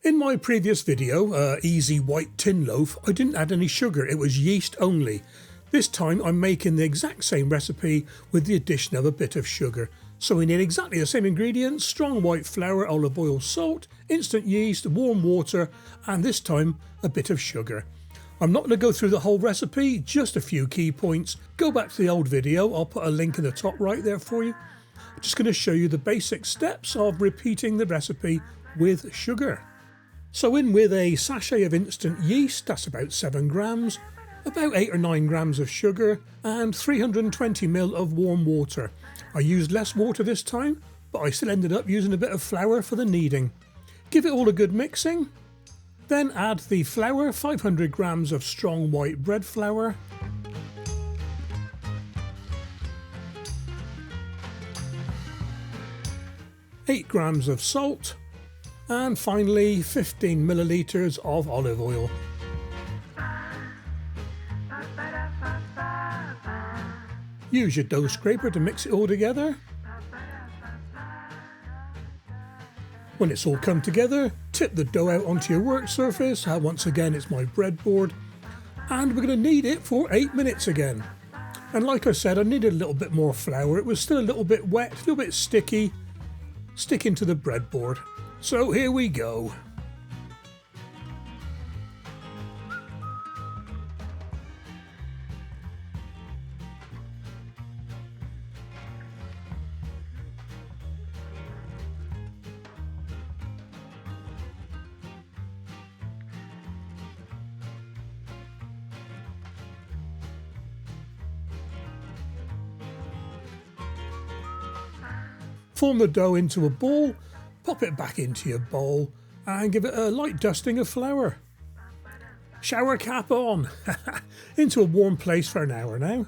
In my previous video, easy white tin loaf, I didn't add any sugar, it was yeast only. This time I'm making the exact same recipe with the addition of a bit of sugar. So we need exactly the same ingredients: strong white flour, olive oil, salt, instant yeast, warm water, and this time a bit of sugar. I'm not going to go through the whole recipe, just a few key points. Go back to the old video, I'll put a link in the top right there for you. I'm just going to show you the basic steps of repeating the recipe with sugar. So in with a sachet of instant yeast, that's about 7 grams, about 8 or 9 grams of sugar, and 320 ml of warm water. I used less water this time, but I still ended up using a bit of flour for the kneading. Give it all a good mixing. Then add the flour, 500 grams of strong white bread flour, eight grams of salt, and finally 15 millilitres of olive oil. Use your dough scraper to mix it all together. When it's all come together, tip the dough out onto your work surface. Once again, it's my breadboard. And we're going to knead it for 8 minutes again. And like I said, I needed a little bit more flour. It was still a little bit wet, a little bit sticky, sticking to the breadboard. So here we go. Form the dough into a ball, pop it back into your bowl and give it a light dusting of flour. Shower cap on! Into a warm place for an hour now.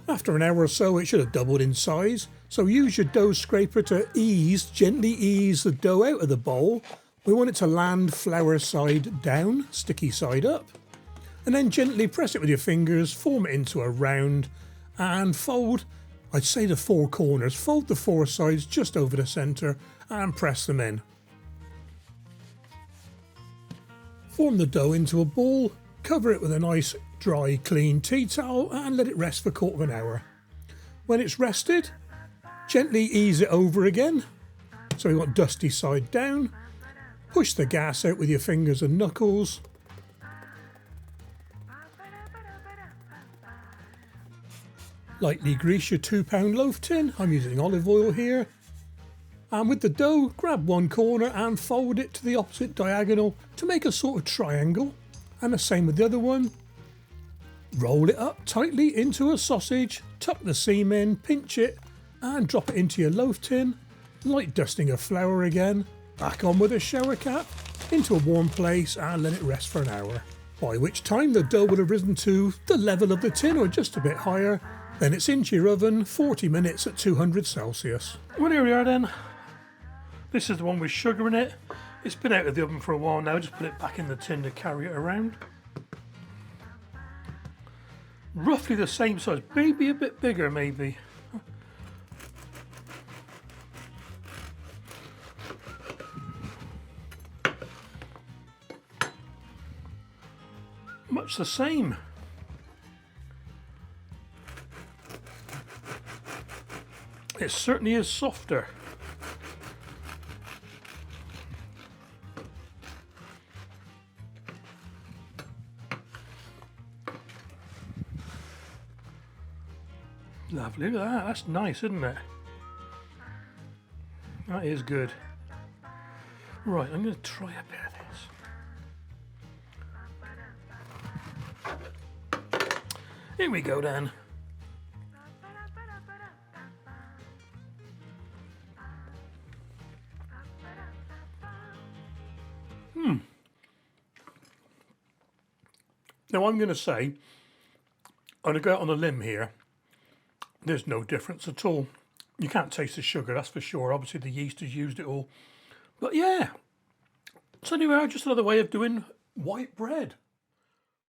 After an hour or so it should have doubled in size, so use your dough scraper to gently ease the dough out of the bowl. We want it to land flour side down, sticky side up. And then gently press it with your fingers, form it into a round and fold. I'd say the 4 corners, fold the 4 sides just over the centre and press them in. Form the dough into a ball, cover it with a nice dry clean tea towel and let it rest for a quarter of an hour. When it's rested, gently ease it over again, so we want dusty side down. Push the gas out with your fingers and knuckles. Lightly grease your 2-pound loaf tin. I'm using olive oil here. And with the dough, grab one corner and fold it to the opposite diagonal to make a sort of triangle. And the same with the other one. Roll it up tightly into a sausage, tuck the seam in, pinch it and drop it into your loaf tin. Light dusting of flour again. Back on with a shower cap, into a warm place and let it rest for an hour. By which time the dough will have risen to the level of the tin or just a bit higher. Then it's into your oven, 40 minutes at 200 Celsius. Well, here we are then. This is the one with sugar in it. It's been out of the oven for a while now. Just put it back in the tin to carry it around. Roughly the same size, maybe a bit bigger maybe. Much the same. It certainly is softer. Lovely, look at that, that's nice, isn't it? That is good. Right, I'm going to try a bit of this. Here we go then. Now I'm going to say, I'm going to go out on a limb here, there's no difference at all. You can't taste the sugar, that's for sure. Obviously the yeast has used it all. But yeah, so anyway, just another way of doing white bread.